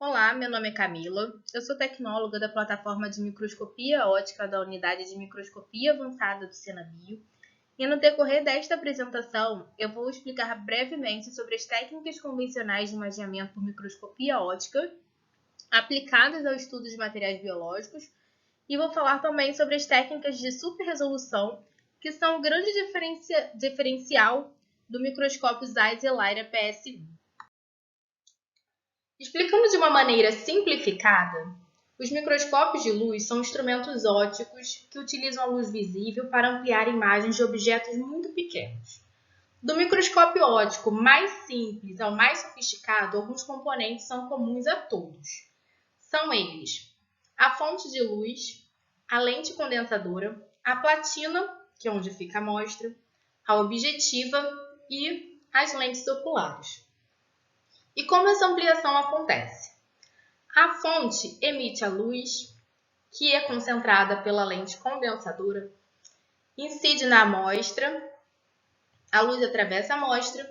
Olá, meu nome é Camila, eu sou tecnóloga da plataforma de microscopia óptica da Unidade de Microscopia Avançada do Senabio, e no decorrer desta apresentação eu vou explicar brevemente sobre as técnicas convencionais de imageamento por microscopia óptica aplicadas ao estudo de materiais biológicos e vou falar também sobre as técnicas de superresolução, que são o grande diferencial do microscópio Zeiss Elira PS1. Explicando de uma maneira simplificada, os microscópios de luz são instrumentos ópticos que utilizam a luz visível para ampliar imagens de objetos muito pequenos. Do microscópio óptico mais simples ao mais sofisticado, alguns componentes são comuns a todos. São eles: a fonte de luz, a lente condensadora, a platina, que é onde fica a amostra, a objetiva e as lentes oculares. E como essa ampliação acontece? A fonte emite a luz, que é concentrada pela lente condensadora, incide na amostra, a luz atravessa a amostra,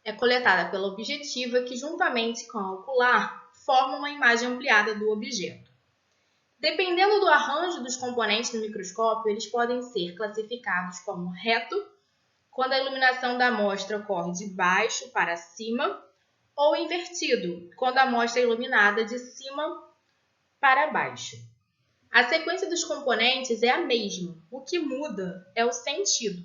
é coletada pela objetiva, que juntamente com a ocular forma uma imagem ampliada do objeto. Dependendo do arranjo dos componentes do microscópio, eles podem ser classificados como reto, quando a iluminação da amostra ocorre de baixo para cima, ou invertido, quando a amostra é iluminada de cima para baixo. A sequência dos componentes é a mesma, o que muda é o sentido.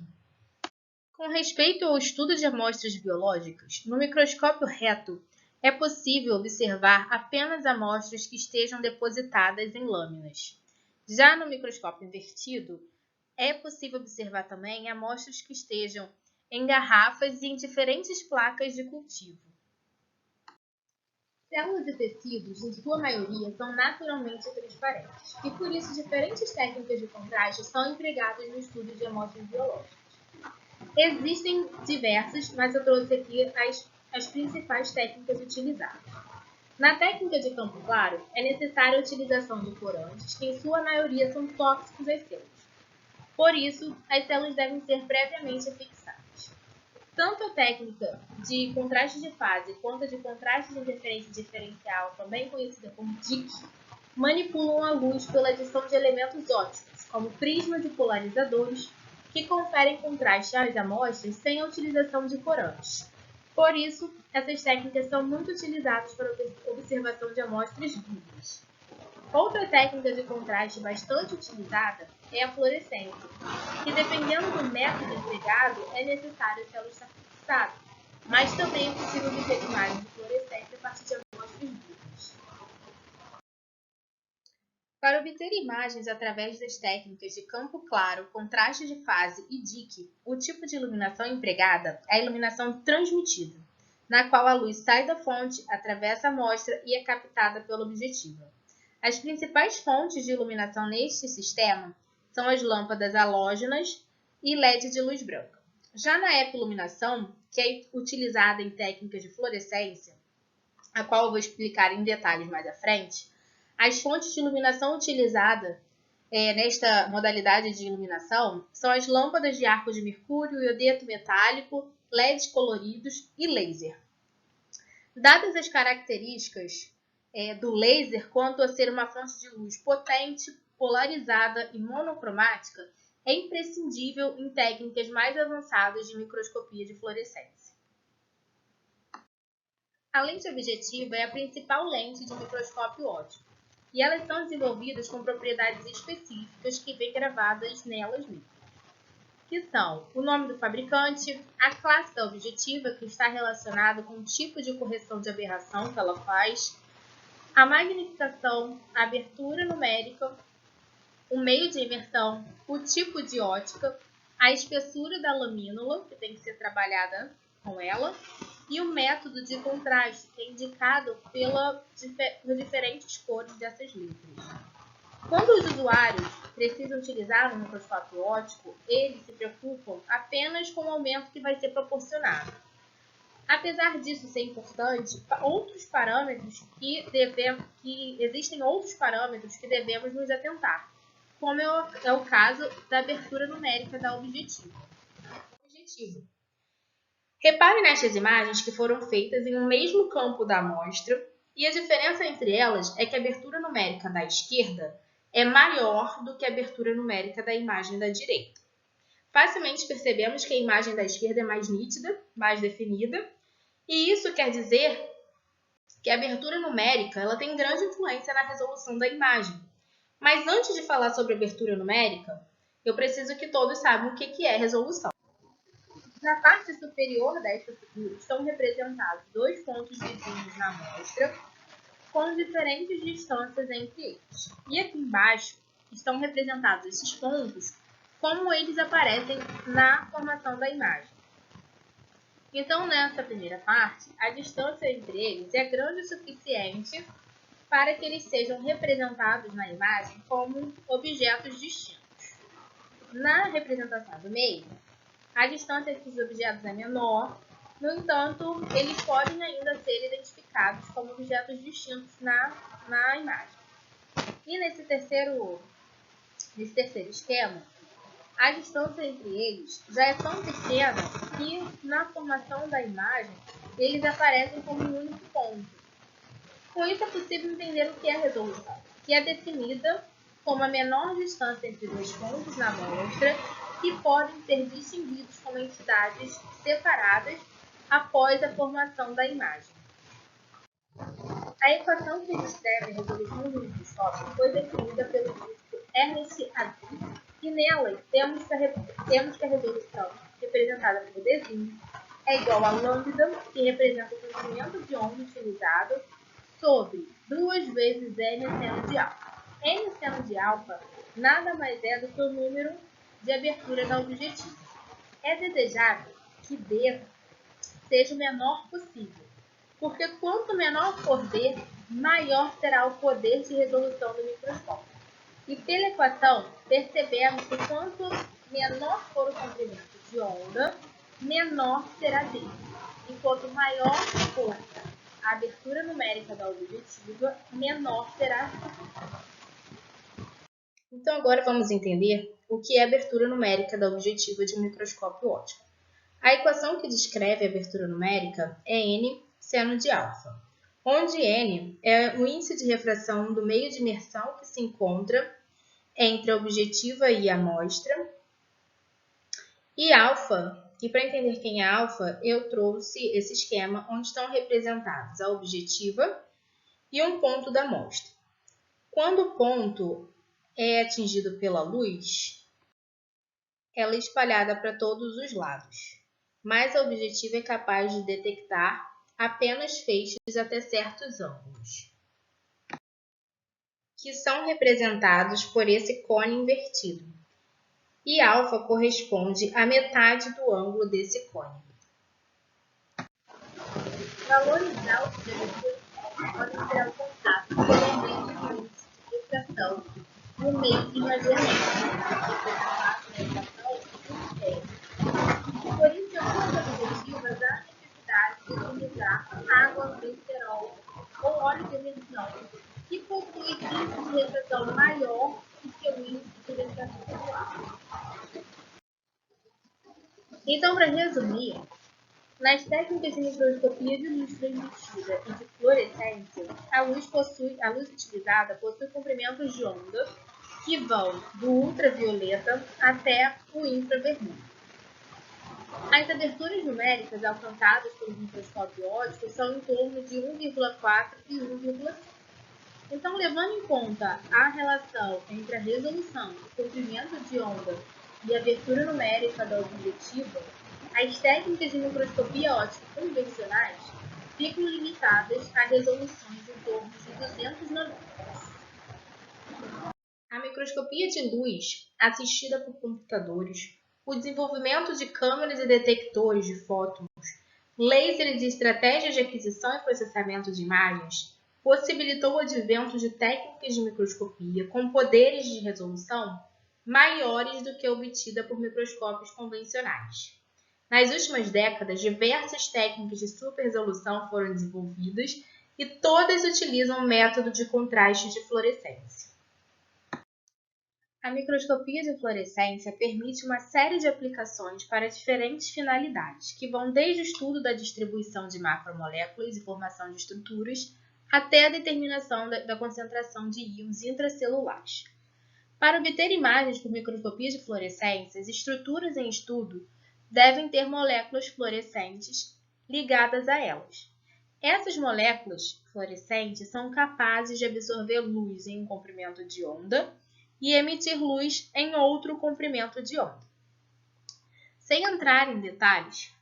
Com respeito ao estudo de amostras biológicas, no microscópio reto é possível observar apenas amostras que estejam depositadas em lâminas. Já no microscópio invertido, é possível observar também amostras que estejam em garrafas e em diferentes placas de cultivo. Células e tecidos, em sua maioria, são naturalmente transparentes, e por isso diferentes técnicas de contraste são empregadas no estudo de amostras biológicas. Existem diversas, mas eu trouxe aqui as principais técnicas utilizadas. Na técnica de campo claro, é necessária a utilização de corantes, que em sua maioria são tóxicos às células. Por isso, as células devem ser previamente fixadas. Tanto a técnica de contraste de fase quanto a de contraste de interferência diferencial, também conhecida como DIC, manipulam a luz pela adição de elementos ópticos, como prismas e polarizadores, que conferem contraste às amostras sem a utilização de corantes. Por isso, essas técnicas são muito utilizadas para a observação de amostras vivas. Outra técnica de contraste bastante utilizada é a fluorescência, que dependendo do método empregado é necessário que ela esteja fixada, mas também é possível obter imagens de fluorescência a partir de amostras vivas. Para obter imagens através das técnicas de campo claro, contraste de fase e DIC, o tipo de iluminação empregada é a iluminação transmitida, na qual a luz sai da fonte, atravessa a amostra e é captada pela objetiva. As principais fontes de iluminação neste sistema são as lâmpadas halógenas e LED de luz branca. Já na ecoiluminação, que é utilizada em técnicas de fluorescência, a qual eu vou explicar em detalhes mais à frente, as fontes de iluminação utilizadas nesta modalidade de iluminação são as lâmpadas de arco de mercúrio, iodeto metálico, LEDs coloridos e laser. Dadas as características do laser quanto a ser uma fonte de luz potente, polarizada e monocromática, é imprescindível em técnicas mais avançadas de microscopia de fluorescência. A lente objetiva é a principal lente de microscópio óptico, e elas são desenvolvidas com propriedades específicas que vêm gravadas nelas mesmas, que são o nome do fabricante, a classe da objetiva, que está relacionado com o tipo de correção de aberração que ela faz, a magnificação, a abertura numérica, o meio de imersão, o tipo de ótica, a espessura da lamínula, que tem que ser trabalhada com ela, e o método de contraste, que é indicado pelas diferentes cores dessas letras. Quando os usuários precisam utilizar um microscópio óptico, eles se preocupam apenas com o aumento que vai ser proporcionado. Apesar disso ser importante, existem outros parâmetros que devemos nos atentar, como é o caso da abertura numérica da objetiva. Repare nestas imagens que foram feitas em um mesmo campo da amostra E a diferença entre elas é que a abertura numérica da esquerda é maior do que a abertura numérica da imagem da direita. Facilmente percebemos que a imagem da esquerda é mais nítida, mais definida, e isso quer dizer que a abertura numérica ela tem grande influência na resolução da imagem. Mas antes de falar sobre abertura numérica, eu preciso que todos saibam o que é resolução. Na parte superior desta figura estão representados dois pontos vizinhos na amostra, com diferentes distâncias entre eles. E aqui embaixo estão representados esses pontos, como eles aparecem na formação da imagem. Então, nessa primeira parte, a distância entre eles é grande o suficiente para que eles sejam representados na imagem como objetos distintos. Na representação do meio, a distância entre os objetos é menor, no entanto, eles podem ainda ser identificados como objetos distintos na imagem. E nesse terceiro esquema, a distância entre eles já é tão pequena que na formação da imagem eles aparecem como um único ponto. Com isso é possível entender o que é resolução, que é definida como a menor distância entre dois pontos na amostra que podem ser distinguidos como entidades separadas após a formação da imagem. A equação que descreve a resolução do microscópio foi definida pelo físico Ernest Hadley, e nela temos que a resolução, representada por Dzinho, é igual a lambda, que representa o comprimento de onda utilizado, sobre 2 vezes n seno de alfa. N seno de alfa nada mais é do que o número de abertura da objetiva. É desejável que D seja o menor possível, porque quanto menor for D, maior será o poder de resolução do microscópio. E pela equação, percebemos que quanto menor for o comprimento de onda, menor será D. E quanto maior for a abertura numérica da objetiva, menor será. Então agora vamos entender o que é a abertura numérica da objetiva de um microscópio óptico. A equação que descreve a abertura numérica é n seno de alfa, onde n é o índice de refração do meio de imersão que se encontra entre a objetiva e a amostra, e alfa. E para entender quem é alfa, eu trouxe esse esquema onde estão representados a objetiva e um ponto da amostra. Quando o ponto é atingido pela luz, ela é espalhada para todos os lados, mas a objetiva é capaz de detectar apenas feixes até certos ângulos, que são representados por esse cone invertido. E alfa corresponde à metade do ângulo desse cone. Valores altos de abertura podem ser alcançados pelo meio do índice de refração no meio de imaginamento, representado na equação Por isso, em algumas objetivas, há necessidade de utilizar água, glicerol ou óleo de imersão, que possui índice de refração maior que seu índice de refração solar. Então, para resumir, nas técnicas de microscopia de luz transmitida e de fluorescência, a luz utilizada possui comprimentos de onda que vão do ultravioleta até o infravermelho. As aberturas numéricas alcançadas pelo microscópio óptico são em torno de 1,4 e 1,5. Então, levando em conta a relação entre a resolução, o comprimento de onda e a abertura numérica da objetiva, as técnicas de microscopia óptica convencionais ficam limitadas a resoluções em torno de 200 nanômetros. A microscopia de luz, assistida por computadores, o desenvolvimento de câmeras e detectores de fótons, lasers e estratégias de aquisição e processamento de imagens possibilitou o advento de técnicas de microscopia com poderes de resolução maiores do que a obtida por microscópios convencionais. Nas últimas décadas, diversas técnicas de superresolução foram desenvolvidas e todas utilizam o método de contraste de fluorescência. A microscopia de fluorescência permite uma série de aplicações para diferentes finalidades, que vão desde o estudo da distribuição de macromoléculas e formação de estruturas, até a determinação da concentração de íons intracelulares. Para obter imagens por microscopia de fluorescência, as estruturas em estudo devem ter moléculas fluorescentes ligadas a elas. Essas moléculas fluorescentes são capazes de absorver luz em um comprimento de onda e emitir luz em outro comprimento de onda. Sem entrar em detalhes,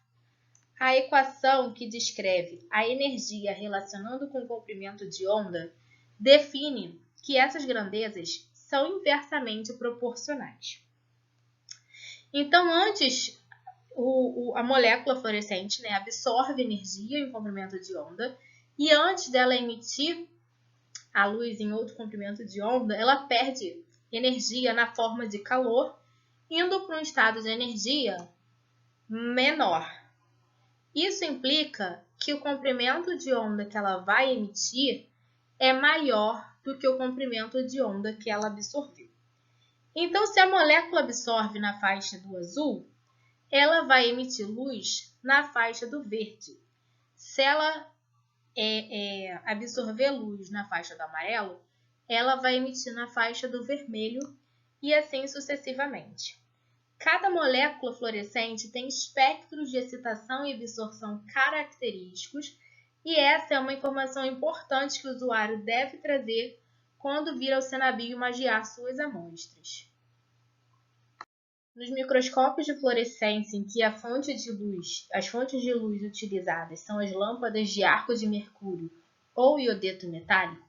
a equação que descreve a energia relacionando com o comprimento de onda define que essas grandezas são inversamente proporcionais. Então, antes, a molécula fluorescente absorve energia em comprimento de onda e antes dela emitir a luz em outro comprimento de onda, ela perde energia na forma de calor, indo para um estado de energia menor. Isso implica que o comprimento de onda que ela vai emitir é maior do que o comprimento de onda que ela absorveu. Então, se a molécula absorve na faixa do azul, ela vai emitir luz na faixa do verde. Se ela absorver luz na faixa do amarelo, ela vai emitir na faixa do vermelho e assim sucessivamente. Cada molécula fluorescente tem espectros de excitação e absorção característicos, e essa é uma informação importante que o usuário deve trazer quando vir ao Cenabio imagiar suas amostras. Nos microscópios de fluorescência em que as fontes de luz utilizadas são as lâmpadas de arco de mercúrio ou iodeto metálico,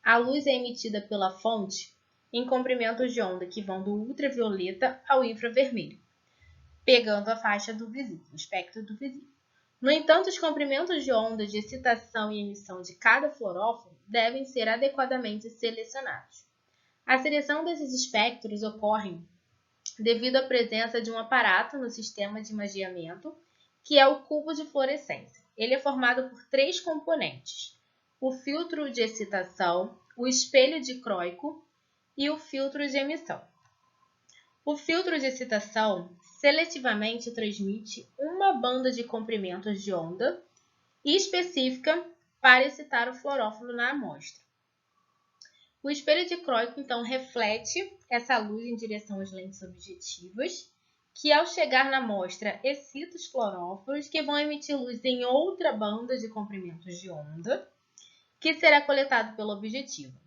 a luz é emitida pela fonte em comprimentos de onda que vão do ultravioleta ao infravermelho, pegando a faixa do visível, o espectro do visível. No entanto, os comprimentos de onda de excitação e emissão de cada fluoróforo devem ser adequadamente selecionados. A seleção desses espectros ocorre devido à presença de um aparato no sistema de imageamento, que é o cubo de fluorescência. Ele é formado por 3 componentes: o filtro de excitação, o espelho dicróico e o filtro de emissão. O filtro de excitação seletivamente transmite uma banda de comprimentos de onda específica para excitar o fluoróforo na amostra. O espelho dicróico, então, reflete essa luz em direção às lentes objetivas, que ao chegar na amostra excita os fluoróforos, que vão emitir luz em outra banda de comprimentos de onda, que será coletado pelo objetivo.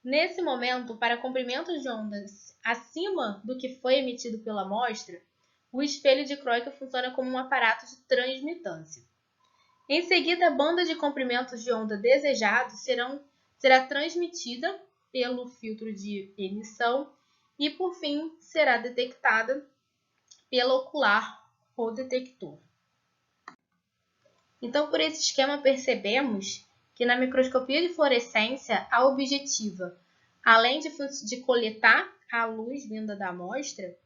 Nesse momento, para comprimentos de ondas acima do que foi emitido pela amostra, o espelho dicróico funciona como um aparato de transmitância. Em seguida, a banda de comprimentos de onda desejado será transmitida pelo filtro de emissão e, por fim, será detectada pelo ocular ou detector. Então, por esse esquema, percebemos que na microscopia de fluorescência, a objetiva, além de coletar a luz vinda da amostra,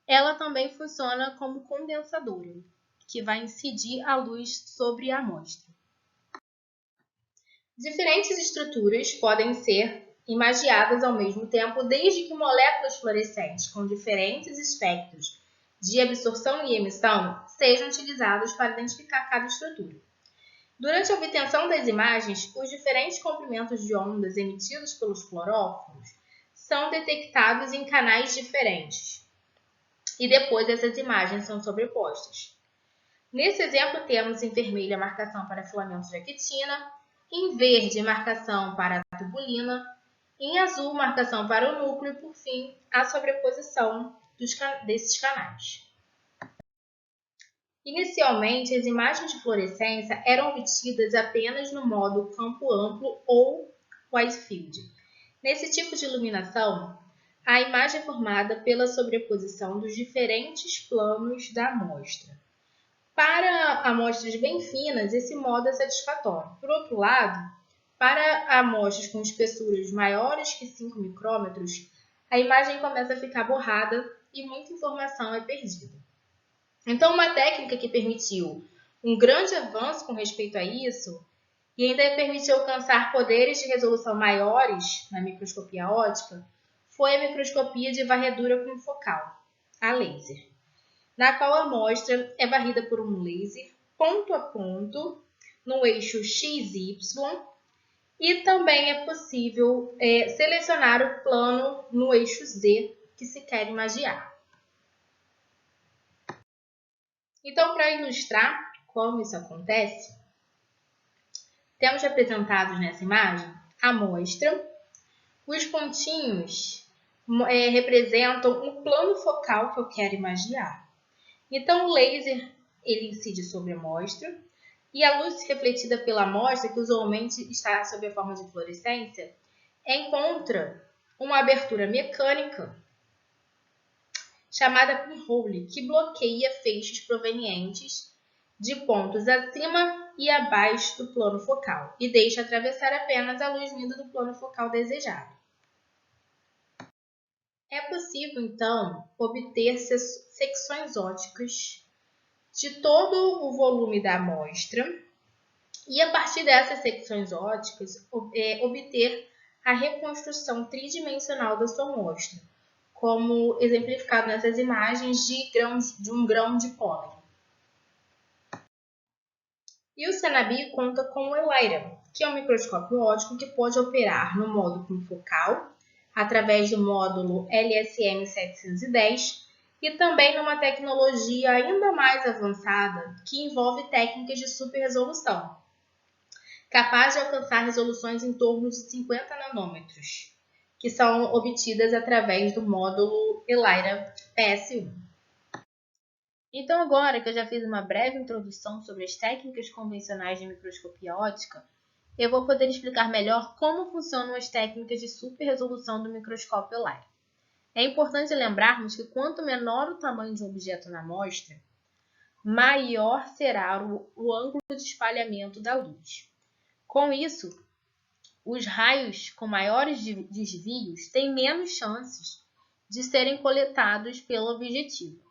ela também funciona como condensadora, que vai incidir a luz sobre a amostra. Diferentes estruturas podem ser imagiadas ao mesmo tempo, desde que moléculas fluorescentes com diferentes espectros de absorção e emissão sejam utilizadas para identificar cada estrutura. Durante a obtenção das imagens, os diferentes comprimentos de ondas emitidos pelos fluoróforos são detectados em canais diferentes e depois essas imagens são sobrepostas. Nesse exemplo, temos em vermelho a marcação para filamentos de actina, em verde, marcação para a tubulina, em azul, marcação para o núcleo e, por fim, a sobreposição desses canais. Inicialmente, as imagens de fluorescência eram obtidas apenas no modo campo amplo ou wide field. Nesse tipo de iluminação, a imagem é formada pela sobreposição dos diferentes planos da amostra. Para amostras bem finas, esse modo é satisfatório. Por outro lado, para amostras com espessuras maiores que 5 micrômetros, a imagem começa a ficar borrada e muita informação é perdida. Então, uma técnica que permitiu um grande avanço com respeito a isso e ainda permitiu alcançar poderes de resolução maiores na microscopia óptica foi a microscopia de varredura confocal, a laser, na qual a amostra é varrida por um laser ponto a ponto no eixo XY E também é possível selecionar o plano no eixo Z que se quer imagiar. Então, para ilustrar como isso acontece, temos representados nessa imagem a amostra. Os pontinhos representam o plano focal que eu quero imaginar. Então, o laser ele incide sobre a amostra e a luz refletida pela amostra, que usualmente está sob a forma de fluorescência, encontra uma abertura mecânica chamada pinhole, que bloqueia feixes provenientes de pontos acima e abaixo do plano focal e deixa atravessar apenas a luz vinda do plano focal desejado. É possível, então, obter secções óticas de todo o volume da amostra e, a partir dessas secções óticas, obter a reconstrução tridimensional da sua amostra, como exemplificado nessas imagens de um grão de pólen. E o CENABI conta com o ELIRA, que é um microscópio óptico que pode operar no modo confocal, através do módulo LSM-710, e também numa tecnologia ainda mais avançada, que envolve técnicas de superresolução, capaz de alcançar resoluções em torno de 50 nanômetros, que são obtidas através do módulo ELIRA PS1. Então, agora que eu já fiz uma breve introdução sobre as técnicas convencionais de microscopia óptica, eu vou poder explicar melhor como funcionam as técnicas de superresolução do microscópio ELIRA. É importante lembrarmos que quanto menor o tamanho de um objeto na amostra, maior será o ângulo de espalhamento da luz. Com isso, os raios com maiores desvios têm menos chances de serem coletados pelo objetivo.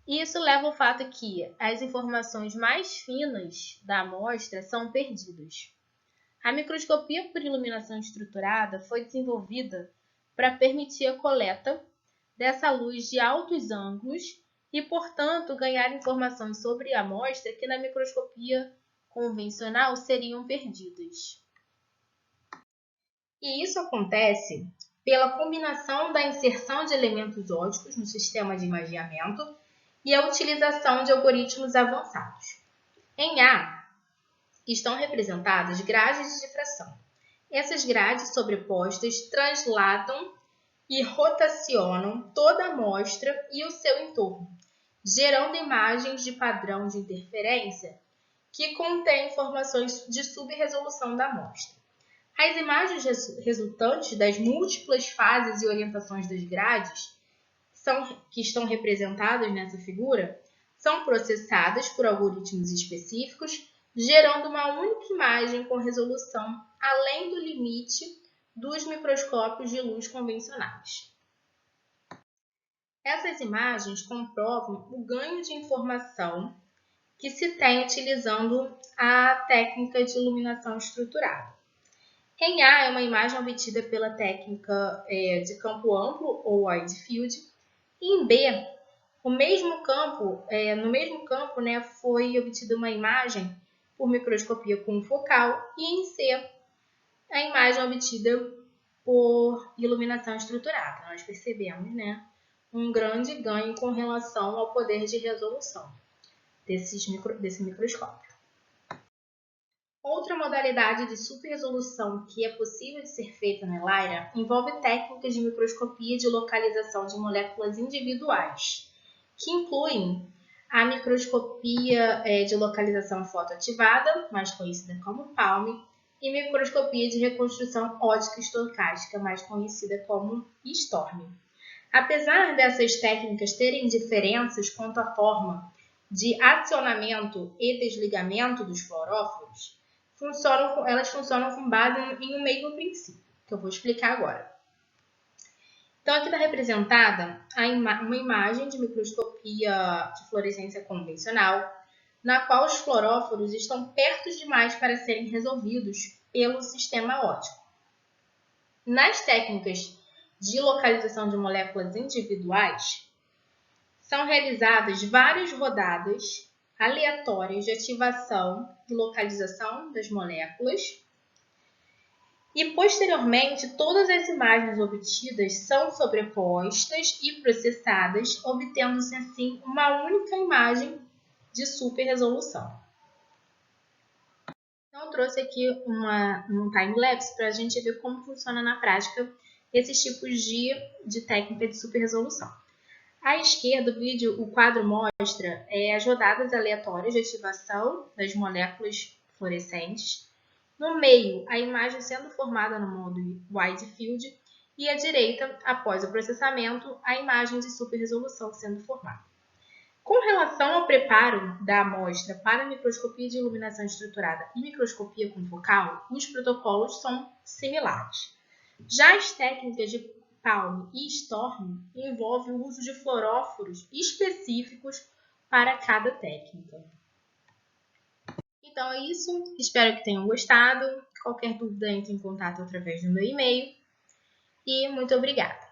Isso leva ao fato que as informações mais finas da amostra são perdidas. A microscopia por iluminação estruturada foi desenvolvida para permitir a coleta dessa luz de altos ângulos e, portanto, ganhar informações sobre a amostra que na microscopia convencional seriam perdidas. E isso acontece pela combinação da inserção de elementos ópticos no sistema de imagiamento e a utilização de algoritmos avançados. Em A, estão representadas grades de difração. Essas grades sobrepostas transladam e rotacionam toda a amostra e o seu entorno, gerando imagens de padrão de interferência que contém informações de subresolução da amostra. As imagens resultantes das múltiplas fases e orientações das grades, que estão representadas nessa figura, são processadas por algoritmos específicos, gerando uma única imagem com resolução além do limite dos microscópios de luz convencionais. Essas imagens comprovam o ganho de informação que se tem utilizando a técnica de iluminação estruturada. Em A é uma imagem obtida pela técnica de campo amplo ou wide field. E em B, no mesmo campo, foi obtida uma imagem por microscopia confocal. E em C, a imagem obtida por iluminação estruturada. Nós percebemos, um grande ganho com relação ao poder de resolução desse microscópio. Outra modalidade de superresolução que é possível de ser feita na ELIRA envolve técnicas de microscopia de localização de moléculas individuais, que incluem a microscopia de localização fotoativada, mais conhecida como PALM, e microscopia de reconstrução óptica estocástica, mais conhecida como STORM. Apesar dessas técnicas terem diferenças quanto à forma de acionamento e desligamento dos fluoróforos, elas funcionam com base em um mesmo princípio, que eu vou explicar agora. Então, aqui está representada uma imagem de microscopia de fluorescência convencional, na qual os fluoróforos estão perto demais para serem resolvidos pelo sistema óptico. Nas técnicas de localização de moléculas individuais, são realizadas várias rodadas aleatórias de ativação e localização das moléculas, E, posteriormente, todas as imagens obtidas são sobrepostas e processadas, obtendo-se, assim, uma única imagem de super resolução. Então, eu trouxe aqui um time-lapse para a gente ver como funciona na prática esses tipos de técnica de super resolução. À esquerda do vídeo, o quadro mostra as rodadas aleatórias de ativação das moléculas fluorescentes. No meio, a imagem sendo formada no modo Wide Field. E à direita, após o processamento, a imagem de super resolução sendo formada. Com relação ao preparo da amostra para microscopia de iluminação estruturada e microscopia confocal, os protocolos são similares. Já as técnicas de Palm e Storm envolvem o uso de fluoróforos específicos para cada técnica. Então é isso, espero que tenham gostado. Qualquer dúvida, entre em contato através do meu e-mail. E muito obrigada!